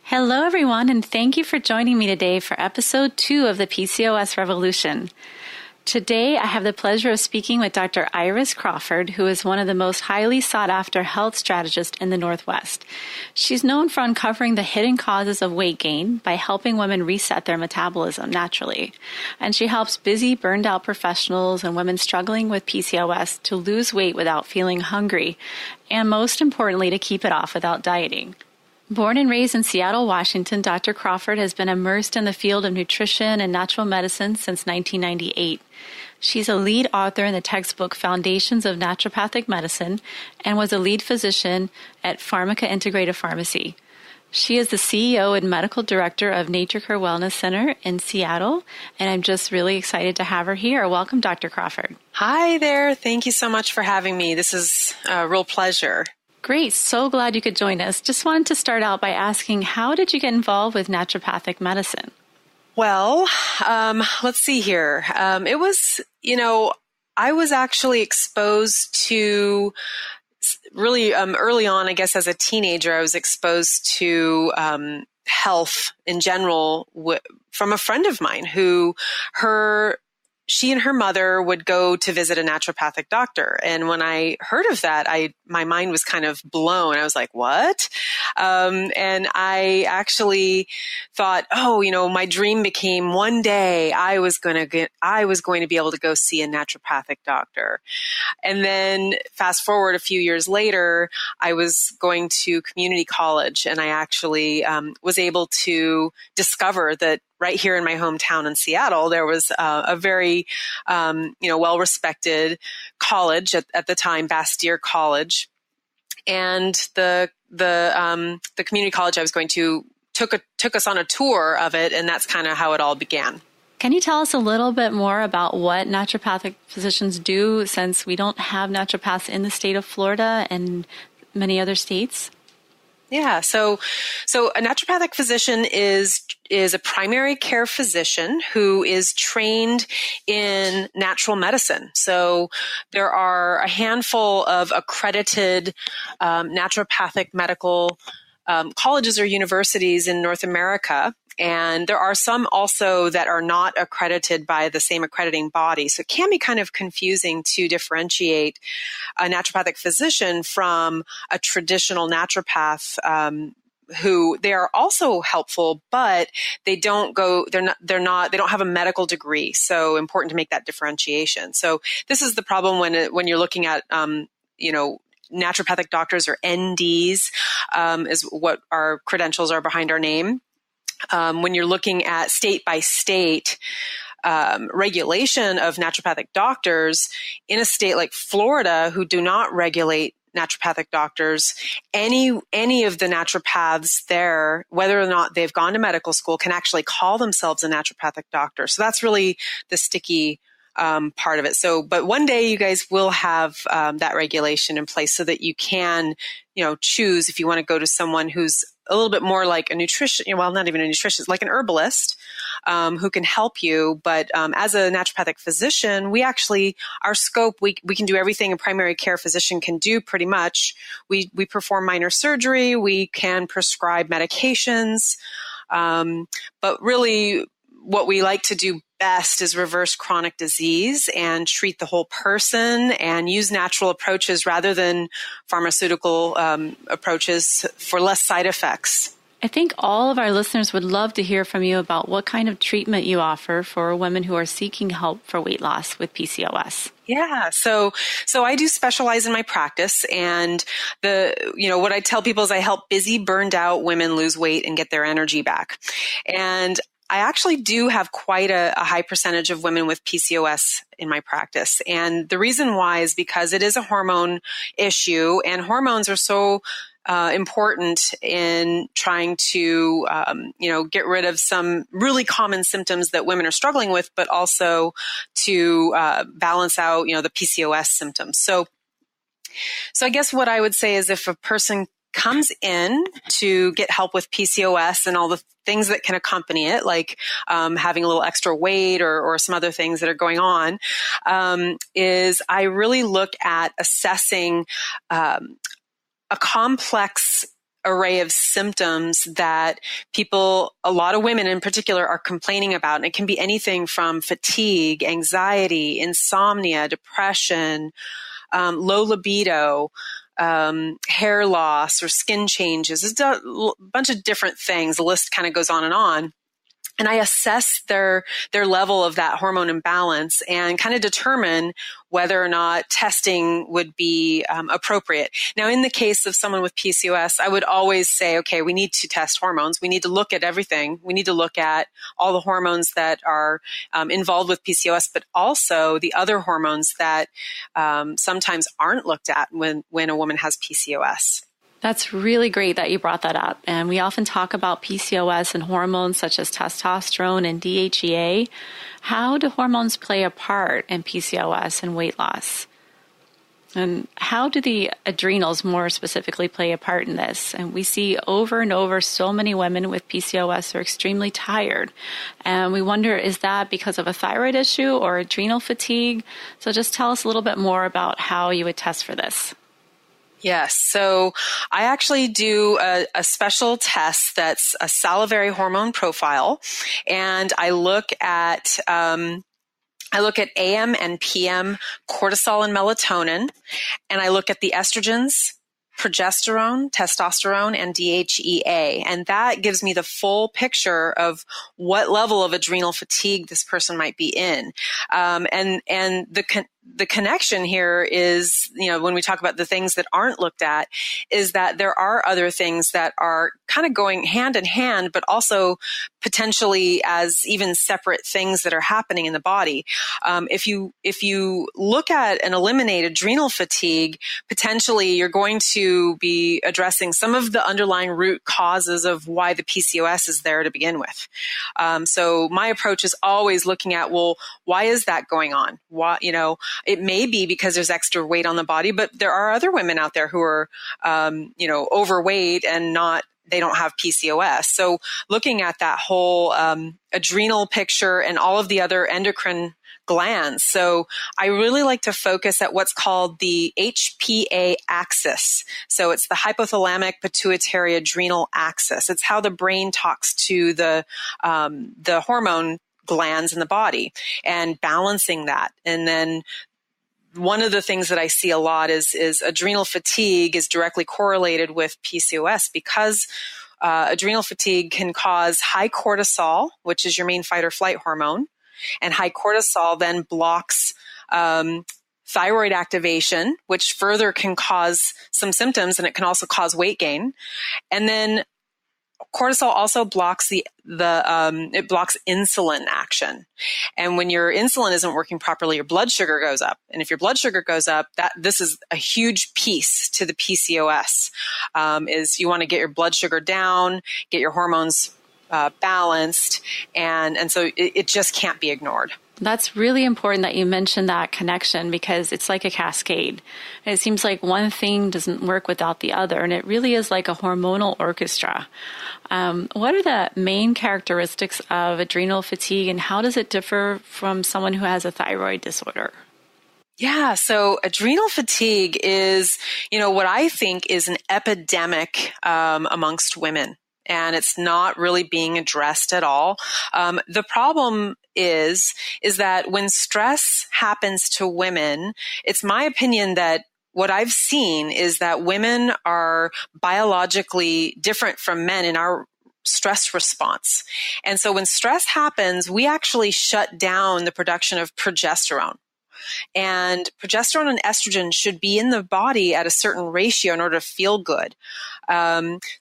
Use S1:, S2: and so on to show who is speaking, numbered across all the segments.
S1: Hello, everyone, and thank you for joining me today for episode 2 of the PCOS Revolution. Today, I have the pleasure of speaking with Dr. Iris Crawford, who is one of the most highly sought-after health strategists in the Northwest. She's known for uncovering the hidden causes of weight gain by helping women reset their metabolism naturally. And she helps busy, burned-out professionals and women struggling with PCOS to lose weight without feeling hungry, and most importantly, to keep it off without dieting. Born and raised in Seattle, Washington, Dr. Crawford has been immersed in the field of nutrition and natural medicine since 1998. She's a lead author in the textbook Foundations of Naturopathic Medicine and was a lead physician at Pharmaca Integrative Pharmacy. She is the CEO and medical director of NatureCare Wellness Center in Seattle, and I'm just really excited to have her here. Welcome, Dr. Crawford.
S2: Hi there. Thank you so much for having me. This is a real pleasure.
S1: Great. So glad you could join us. Just wanted to start out by asking, how did you get involved with naturopathic medicine?
S2: Well, let's see here. It was, I was actually exposed to really early on, I guess as a teenager, I was exposed to health in general from a friend of mine who she and her mother would go to visit a naturopathic doctor. And when I heard of that, my mind was kind of blown. I was like, what? And I actually thought, my dream became one day I was going to be able to go see a naturopathic doctor. And then fast forward a few years later, I was going to community college, and I actually was able to discover that right here in my hometown in Seattle, there was a very, well-respected college at the time, Bastyr College, and the community college I was going to took us on a tour of it, and that's kind of how it all began.
S1: Can you tell us a little bit more about what naturopathic physicians do, since we don't have naturopaths in the state of Florida and many other states?
S2: Yeah, so a naturopathic physician is a primary care physician who is trained in natural medicine. So there are a handful of accredited naturopathic medical colleges or universities in North America. And there are some also that are not accredited by the same accrediting body. So it can be kind of confusing to differentiate a naturopathic physician from a traditional naturopath, who they are also helpful, but they don't have a medical degree. So important to make that differentiation. So this is the problem when you're looking at, naturopathic doctors, or NDs, is what our credentials are behind our name. When you're looking at state by state regulation of naturopathic doctors in a state like Florida, who do not regulate naturopathic doctors, any of the naturopaths there, whether or not they've gone to medical school, can actually call themselves a naturopathic doctor. So that's really the sticky part of it. So, but one day you guys will have that regulation in place so that you can, choose if you want to go to someone who's a little bit more like a not even a nutritionist, like an herbalist, who can help you. But as a naturopathic physician, our scope, we can do everything a primary care physician can do pretty much. We perform minor surgery, we can prescribe medications, but really what we like to do best is reverse chronic disease and treat the whole person and use natural approaches rather than pharmaceutical approaches for less side effects.
S1: I think all of our listeners would love to hear from you about what kind of treatment you offer for women who are seeking help for weight loss with PCOS.
S2: Yeah. So I do specialize in my practice, and what I tell people is I help busy, burned out women lose weight and get their energy back. And I actually do have quite a high percentage of women with PCOS in my practice. And the reason why is because it is a hormone issue, and hormones are so important in trying to, get rid of some really common symptoms that women are struggling with, but also to balance out, the PCOS symptoms. So I guess what I would say is if a person comes in to get help with PCOS and all the things that can accompany it, like having a little extra weight or some other things that are going on, is I really look at assessing a complex array of symptoms that a lot of women in particular, are complaining about. And it can be anything from fatigue, anxiety, insomnia, depression, low libido, hair loss or skin changes. It's a bunch of different things. The list kind of goes on. And I assess their level of that hormone imbalance and kind of determine whether or not testing would be appropriate. Now, in the case of someone with PCOS, I would always say, okay, we need to test hormones. We need to look at everything. We need to look at all the hormones that are involved with PCOS, but also the other hormones that sometimes aren't looked at when a woman has PCOS.
S1: That's really great that you brought that up. And we often talk about PCOS and hormones such as testosterone and DHEA. How do hormones play a part in PCOS and weight loss? And how do the adrenals more specifically play a part in this? And we see over and over so many women with PCOS are extremely tired. And we wonder, is that because of a thyroid issue or adrenal fatigue? So just tell us a little bit more about how you would test for this.
S2: Yes. So I actually do a special test that's a salivary hormone profile, and I look at AM and PM cortisol and melatonin, and I look at the estrogens, progesterone, testosterone, and DHEA. And that gives me the full picture of what level of adrenal fatigue this person might be in. And the connection here is, when we talk about the things that aren't looked at, is that there are other things that are kind of going hand in hand, but also potentially as even separate things that are happening in the body. If you look at and eliminate adrenal fatigue, potentially you're going to be addressing some of the underlying root causes of why the PCOS is there to begin with. So my approach is always looking at, well, why is that going on? Why, it may be because there's extra weight on the body, but there are other women out there who are, overweight and they don't have PCOS. So looking at that whole adrenal picture and all of the other endocrine glands. So I really like to focus at what's called the HPA axis. So it's the hypothalamic pituitary adrenal axis. It's how the brain talks to the hormone glands in the body and balancing that. And then one of the things that I see a lot is adrenal fatigue is directly correlated with PCOS because adrenal fatigue can cause high cortisol, which is your main fight or flight hormone. And high cortisol then blocks thyroid activation, which further can cause some symptoms, and it can also cause weight gain. And then cortisol also blocks it blocks insulin action. And when your insulin isn't working properly, your blood sugar goes up. And if your blood sugar goes up, this is a huge piece to the PCOS, is you want to get your blood sugar down, get your hormones balanced. And so it just can't be ignored.
S1: That's really important that you mentioned that connection because it's like a cascade. It seems like one thing doesn't work without the other, and it really is like a hormonal orchestra. What are the main characteristics of adrenal fatigue, and how does it differ from someone who has a thyroid disorder?
S2: Yeah, so adrenal fatigue is, what I think is an epidemic amongst women. And it's not really being addressed at all. The problem is that when stress happens to women, it's my opinion that what I've seen is that women are biologically different from men in our stress response. And so when stress happens, we actually shut down the production of progesterone. And progesterone and estrogen should be in the body at a certain ratio in order to feel good.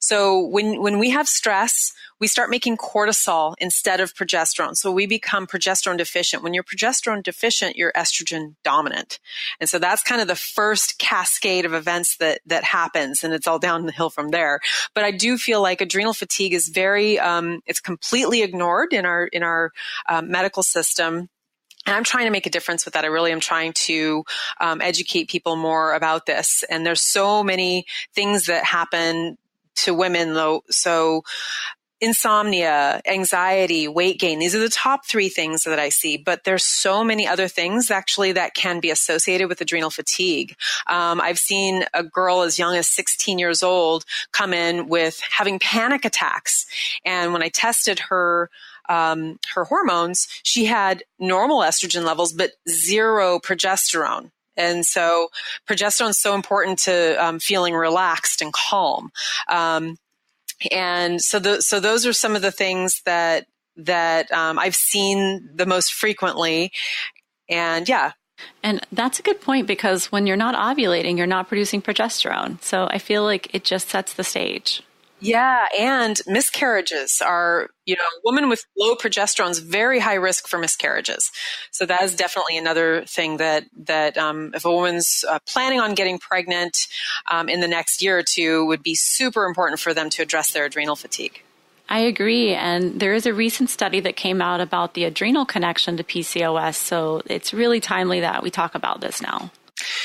S2: So when we have stress, we start making cortisol instead of progesterone. So we become progesterone deficient. When you're progesterone deficient, you're estrogen dominant. And so that's kind of the first cascade of events that happens, and it's all down the hill from there. But I do feel like adrenal fatigue is it's completely ignored in our medical system. And I'm trying to make a difference with that. I really am trying to educate people more about this. And there's so many things that happen to women, though. So insomnia, anxiety, weight gain. These are the top 3 things that I see, but there's so many other things actually that can be associated with adrenal fatigue. I've seen a girl as young as 16 years old come in with having panic attacks. And when I tested her hormones, she had normal estrogen levels, but 0 progesterone. And so progesterone is so important to feeling relaxed and calm. And so those are some of the things that I've seen the most frequently. And yeah.
S1: And that's a good point, because when you're not ovulating, you're not producing progesterone. So I feel like it just sets the stage.
S2: Yeah. And miscarriages are, a woman with low progesterone is very high risk for miscarriages. So that is definitely another thing that if a woman's planning on getting pregnant in the next year or 2, would be super important for them to address their adrenal fatigue.
S1: I agree. And there is a recent study that came out about the adrenal connection to PCOS. So it's really timely that we talk about this now.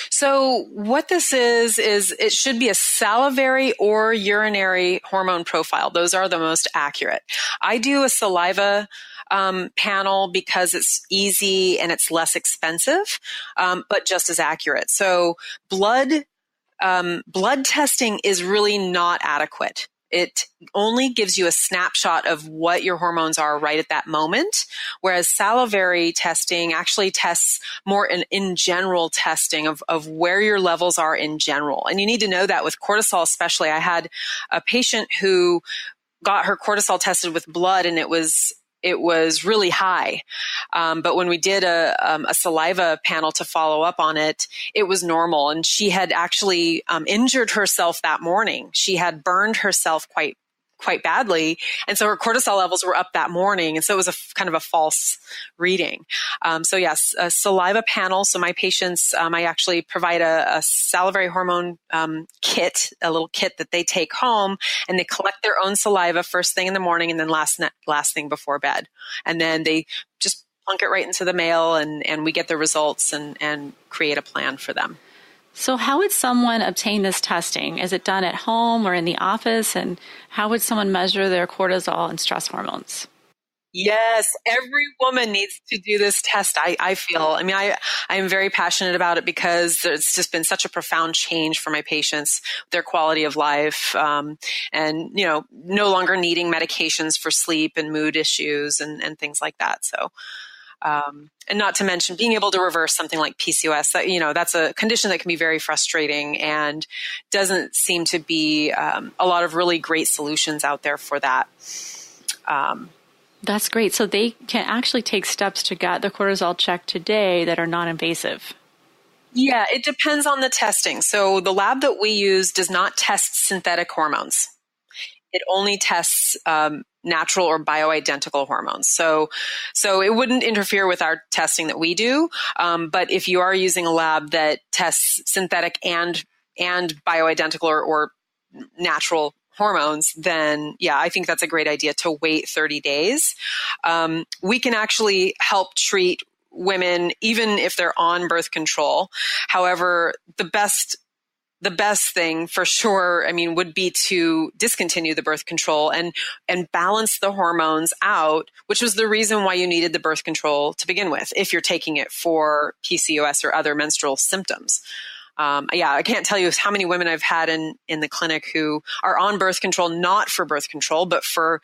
S2: So what this is it should be a salivary or urinary hormone profile. Those are the most accurate. I do a saliva panel because it's easy and it's less expensive, but just as accurate. So blood testing is really not adequate. It only gives you a snapshot of what your hormones are right at that moment, whereas salivary testing actually tests more in general testing of where your levels are in general. And you need to know that with cortisol especially. I had a patient who got her cortisol tested with blood, and it was really high. But when we did a saliva panel to follow up on it, it was normal. And she had actually injured herself that morning. She had burned herself quite badly. And so her cortisol levels were up that morning. And so it was kind of a false reading. So yes, a saliva panel. So my patients, I actually provide a salivary hormone kit, a little kit that they take home, and they collect their own saliva first thing in the morning and then last thing before bed. And then they just plunk it right into the mail, and we get the results and create a plan for them.
S1: So how would someone obtain this testing? Is it done at home or in the office? And how would someone measure their cortisol and stress hormones?
S2: Yes, every woman needs to do this test, I feel. I mean, I am very passionate about it because it's just been such a profound change for my patients, their quality of life, and, no longer needing medications for sleep and mood issues and things like that. So, and not to mention being able to reverse something like PCOS, that's a condition that can be very frustrating and doesn't seem to be a lot of really great solutions out there for that.
S1: That's great. So they can actually take steps to get the cortisol checked today that are non-invasive.
S2: Yeah, it depends on the testing. So the lab that we use does not test synthetic hormones. It only tests natural or bioidentical hormones. So it wouldn't interfere with our testing that we do. But if you are using a lab that tests synthetic and bioidentical or natural hormones, then yeah, I think that's a great idea to wait 30 days. We can actually help treat women even if they're on birth control. However, the best thing for sure, would be to discontinue the birth control and balance the hormones out, which was the reason why you needed the birth control to begin with, if you're taking it for PCOS or other menstrual symptoms. I can't tell you how many women I've had in the clinic who are on birth control, not for birth control, but for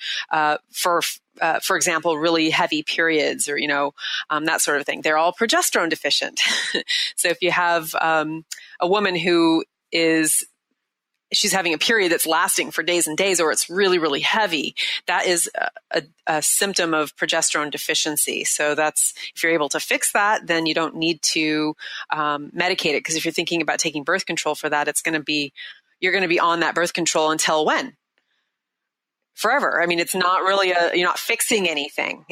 S2: example, really heavy periods or, that sort of thing. They're all progesterone deficient. So if you have a woman who she's having a period that's lasting for days and days, or it's really, really heavy, that is a symptom of progesterone deficiency. So if you're able to fix that, then you don't need to medicate it. Because if you're thinking about taking birth control for that, you're going to be on that birth control until when? Forever. It's not really you're not fixing anything.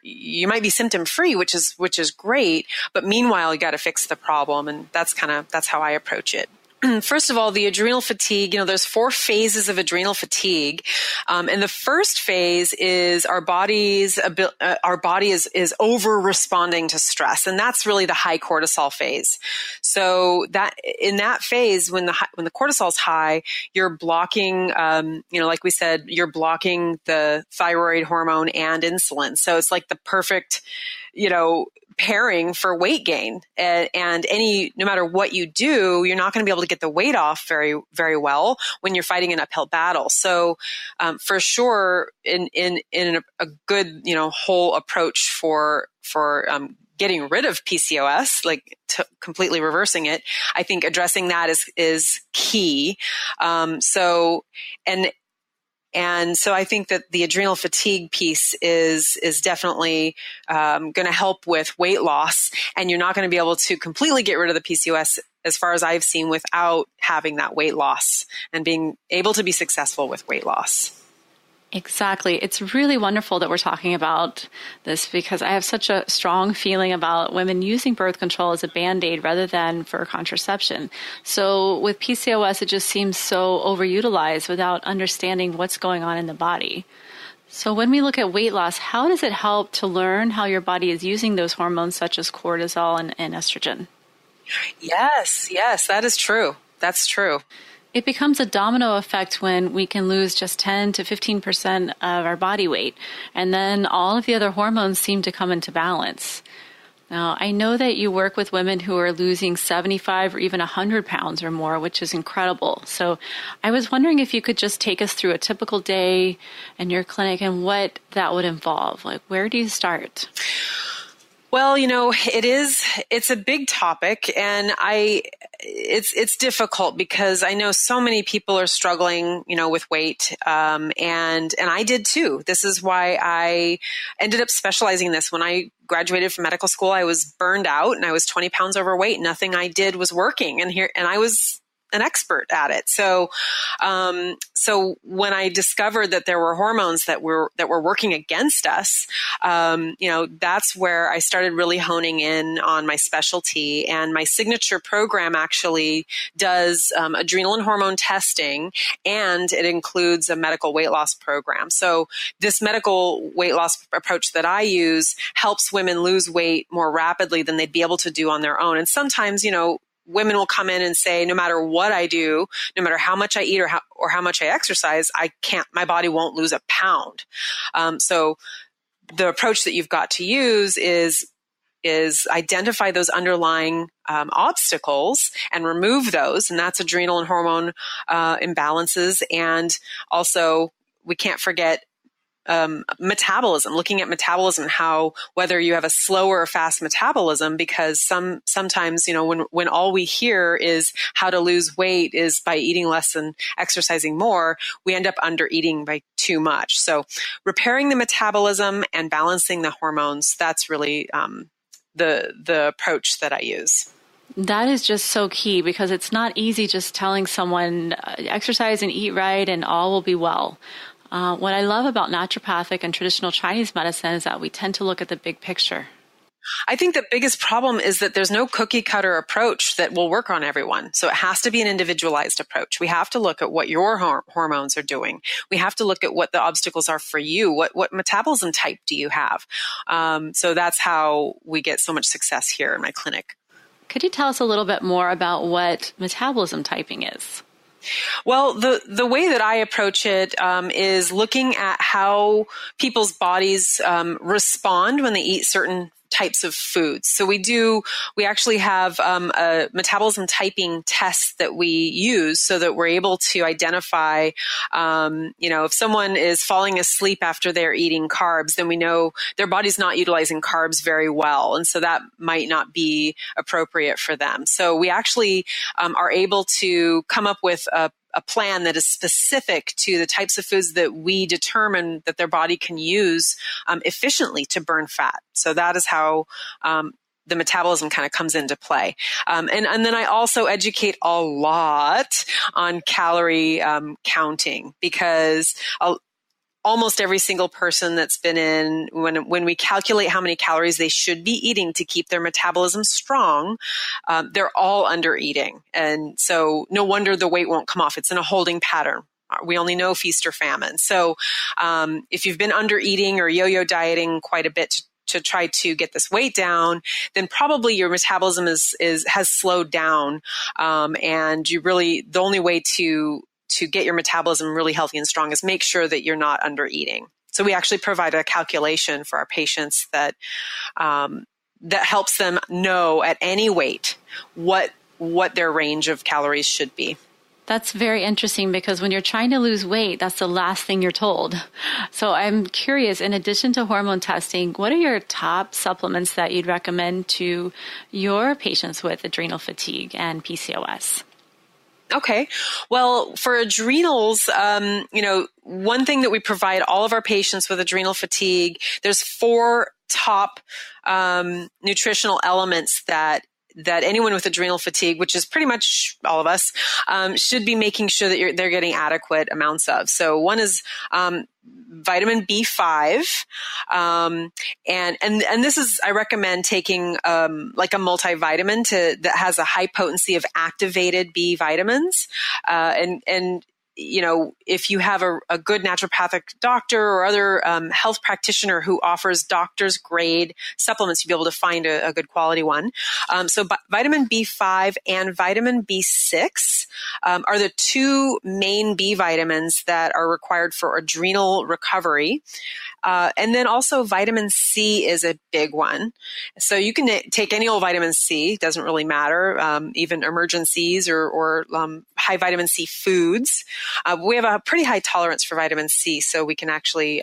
S2: You might be symptom free, which is great, but meanwhile you got to fix the problem, and that's how I approach it. first of all, the adrenal fatigue, there's 4 phases of adrenal fatigue. And the first phase is our body is over responding to stress. And that's really the high cortisol phase. So that in that phase, when the cortisol is high, you're blocking, like we said, you're blocking the thyroid hormone and insulin. So it's like the perfect, pairing for weight gain. And no matter what you do, you're not going to be able to get the weight off very, very well when you're fighting an uphill battle. So, for sure, in a good, whole approach for getting rid of PCOS, like completely reversing it, I think addressing that is key. And so I think that the adrenal fatigue piece is definitely going to help with weight loss, and you're not going to be able to completely get rid of the PCOS as far as I've seen without having that weight loss and being able to be successful with weight loss.
S1: Exactly. It's really wonderful that we're talking about this, because I have such a strong feeling about women using birth control as a Band-Aid rather than for contraception. So with PCOS, it just seems so overutilized without understanding what's going on in the body. So when we look at weight loss, how does it help to learn how your body is using those hormones such as cortisol and estrogen?
S2: Yes, that is true. That's true.
S1: It becomes a domino effect when we can lose just 10 to 15% of our body weight, and then all of the other hormones seem to come into balance. Now, I know that you work with women who are losing 75 or even 100 pounds or more, which is incredible. So I was wondering if you could just take us through a typical day in your clinic and what that would involve. Like, where do you start?
S2: Well, it's a big topic, and it's difficult because I know so many people are struggling, with weight. And I did too. This is why I ended up specializing in this. When I graduated from medical school, I was burned out and I was 20 pounds overweight. Nothing I did was working, and I was an expert at it. So when I discovered that there were hormones that were working against us, that's where I started really honing in on my specialty. And my signature program actually does adrenal and hormone testing, and it includes a medical weight loss program. So this medical weight loss approach that I use helps women lose weight more rapidly than they'd be able to do on their own. And sometimes, women will come in and say, no matter what I do, no matter how much I eat or how much I exercise, my body won't lose a pound. So the approach that you've got to use is identify those underlying obstacles and remove those. And that's adrenal and hormone imbalances. And also, we can't forget metabolism, looking at metabolism, whether you have a slow or a fast metabolism, because sometimes, when all we hear is how to lose weight is by eating less and exercising more, we end up under eating by too much. So repairing the metabolism and balancing the hormones, that's really the approach that I use.
S1: That is just so key, because it's not easy just telling someone exercise and eat right and all will be well. What I love about naturopathic and traditional Chinese medicine is that we tend to look at the big picture.
S2: I think the biggest problem is that there's no cookie cutter approach that will work on everyone. So it has to be an individualized approach. We have to look at what your hormones are doing. We have to look at what the obstacles are for you. What metabolism type do you have? So that's how we get so much success here in my clinic.
S1: Could you tell us a little bit more about what metabolism typing is?
S2: Well, the way that I approach it is looking at how people's bodies respond when they eat certain types of foods. So we actually have a metabolism typing test that we use so that we're able to identify, if someone is falling asleep after they're eating carbs, then we know their body's not utilizing carbs very well. And so that might not be appropriate for them. So we actually are able to come up with a plan that is specific to the types of foods that we determine that their body can use efficiently to burn fat. So that is how the metabolism kind of comes into play. And then I also educate a lot on calorie counting, because almost every single person that's been in, when we calculate how many calories they should be eating to keep their metabolism strong, they're all under eating. And so no wonder the weight won't come off. It's in a holding pattern. We only know feast or famine. So if you've been under eating or yo-yo dieting quite a bit to try to get this weight down, then probably your metabolism has slowed down. And the only way to get your metabolism really healthy and strong is make sure that you're not under eating. So we actually provide a calculation for our patients that helps them know at any weight what their range of calories should be.
S1: That's very interesting because when you're trying to lose weight, that's the last thing you're told. So I'm curious, in addition to hormone testing, what are your top supplements that you'd recommend to your patients with adrenal fatigue and PCOS?
S2: Okay. Well, for adrenals, one thing that we provide all of our patients with adrenal fatigue, there's 4 top nutritional elements that anyone with adrenal fatigue, which is pretty much all of us, should be making sure that they're getting adequate amounts of. So one is vitamin B5, and this is, I recommend taking like a multivitamin that has a high potency of activated B vitamins, and if you have a good naturopathic doctor or other health practitioner who offers doctor's grade supplements, you'll be able to find a good quality one. So vitamin B5 and vitamin B6 are the 2 main B vitamins that are required for adrenal recovery. And then also vitamin C is a big one. So you can take any old vitamin C, doesn't really matter, even emergencies or high vitamin C foods. We have a pretty high tolerance for vitamin C, so we can actually,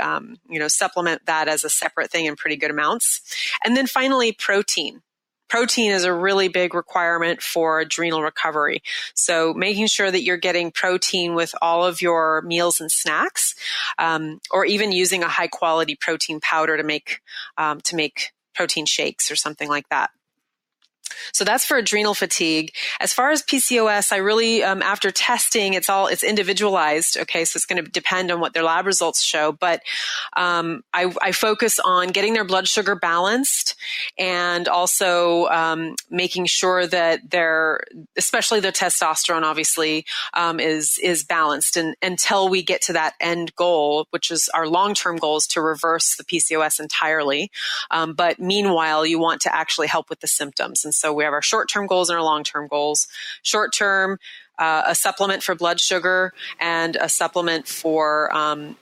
S2: supplement that as a separate thing in pretty good amounts. And then finally, protein. Protein is a really big requirement for adrenal recovery. So making sure that you're getting protein with all of your meals and snacks, or even using a high quality protein powder to make protein shakes or something like that. So that's for adrenal fatigue. As far as PCOS, I really, after testing, it's individualized. Okay. So it's going to depend on what their lab results show. But, I focus on getting their blood sugar balanced and also, making sure that especially their testosterone, obviously, is balanced, and until we get to that end goal, which is our long-term goal, is to reverse the PCOS entirely. But meanwhile, you want to actually help with the symptoms. And so we have our short-term goals and our long-term goals. Short-term, a supplement for blood sugar and a supplement for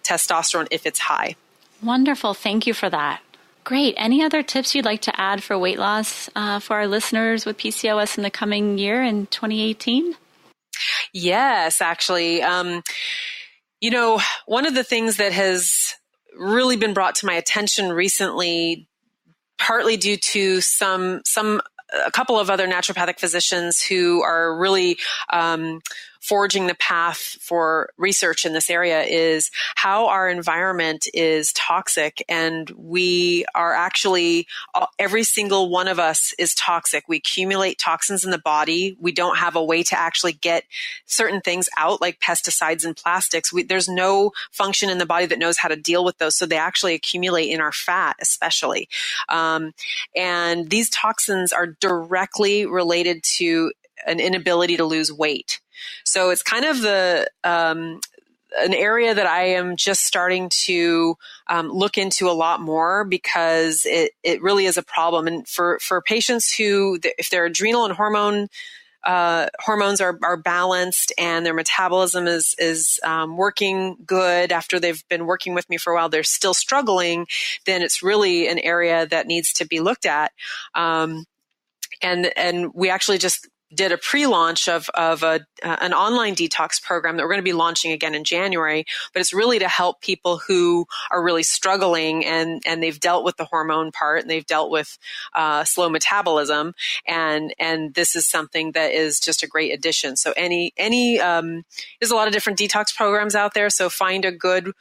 S2: testosterone if it's high.
S1: Wonderful. Thank you for that. Great. Any other tips you'd like to add for weight loss for our listeners with PCOS in the coming year in 2018?
S2: Yes, actually. One of the things that has really been brought to my attention recently, partly due to a couple of other naturopathic physicians who are really forging the path for research in this area, is how our environment is toxic. And we are actually, every single one of us is toxic. We accumulate toxins in the body. We don't have a way to actually get certain things out, like pesticides and plastics. There's no function in the body that knows how to deal with those. So they actually accumulate in our fat, especially. And these toxins are directly related to an inability to lose weight. So it's kind of an area that I am just starting to look into a lot more, because it really is a problem. And for patients who, if their adrenal and hormones are balanced and their metabolism is working good after they've been working with me for a while, they're still struggling, then it's really an area that needs to be looked at. And we actually just did a pre-launch of an online detox program that we're going to be launching again in January, but it's really to help people who are really struggling and they've dealt with the hormone part and they've dealt with slow metabolism, and this is something that is just a great addition. So there's a lot of different detox programs out there, so find a good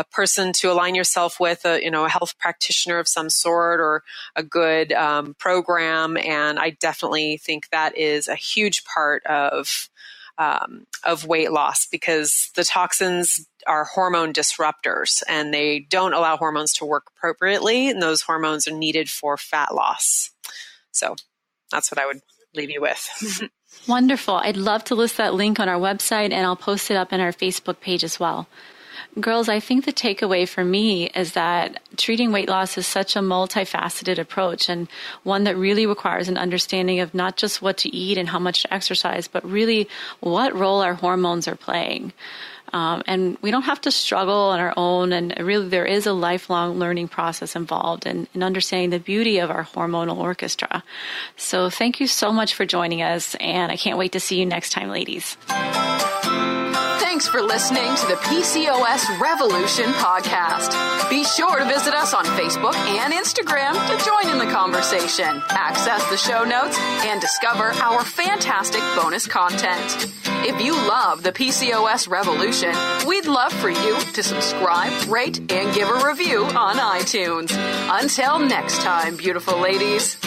S2: person to align yourself with, a health practitioner of some sort, or a good program. And I definitely think that is a huge part of weight loss, because the toxins are hormone disruptors and they don't allow hormones to work appropriately. And those hormones are needed for fat loss. So that's what I would leave you with.
S1: Wonderful. I'd love to list that link on our website, and I'll post it up in our Facebook page as well. Girls, I think the takeaway for me is that treating weight loss is such a multifaceted approach, and one that really requires an understanding of not just what to eat and how much to exercise, but really what role our hormones are playing. And we don't have to struggle on our own, and really there is a lifelong learning process involved in understanding the beauty of our hormonal orchestra. So thank you so much for joining us, and I can't wait to see you next time, ladies.
S3: Thanks for listening to the PCOS Revolution podcast. Be sure to visit us on Facebook and Instagram to join in the conversation, access the show notes, and discover our fantastic bonus content. If you love the PCOS Revolution, we'd love for you to subscribe, rate, and give a review on iTunes. Until next time, beautiful ladies.